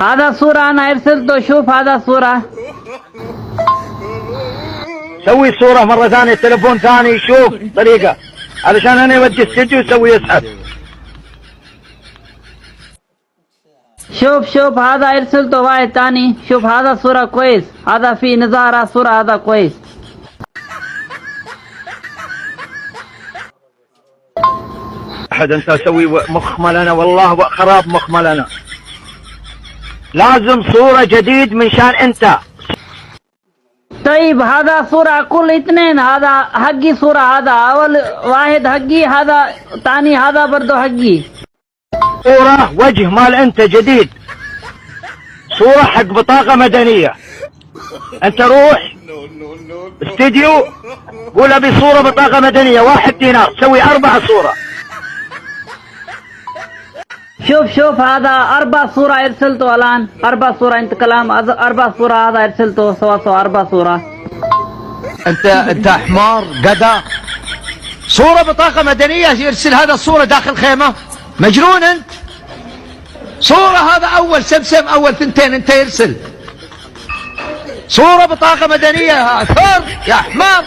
هذا صورة أنا أرسلته، شوف هذا صورة. سوي صورة مرة ثانية، تلفون ثاني، شوف طريقة علشان أنا يودي استديو يسوي يسحب. شوف هذا أرسلته واحد ثاني، شوف هذا صورة كويس، هذا في نظارة صورة، هذا كويس. أحد أنت أسوي مخملنا، والله خراب مخملنا. لازم صورة جديد من شان أنت. طيب هذا صورة كل اثنين، هذا حقي صورة، هذا أول واحد حقي، هذا ثاني هذا برضه حقي. صورة وجه مال أنت جديد، صورة حق بطاقة مدنية. أنت روح استديو قول أبي صورة بطاقة مدنية 1 دينار، سوي 4 صورة. شوف هذا 4 صورة أرسلته الآن، 4 صورة، أنت كلام 4 صورة، هذا أرسلته سوا 4 صورة. انت حمار قدا. صورة بطاقة مدنية يرسل هذا الصورة داخل خيمة؟ مجنون انت. صورة هذا اول سمسم، اول 2 انت يرسل صورة بطاقة مدنية يا حمار.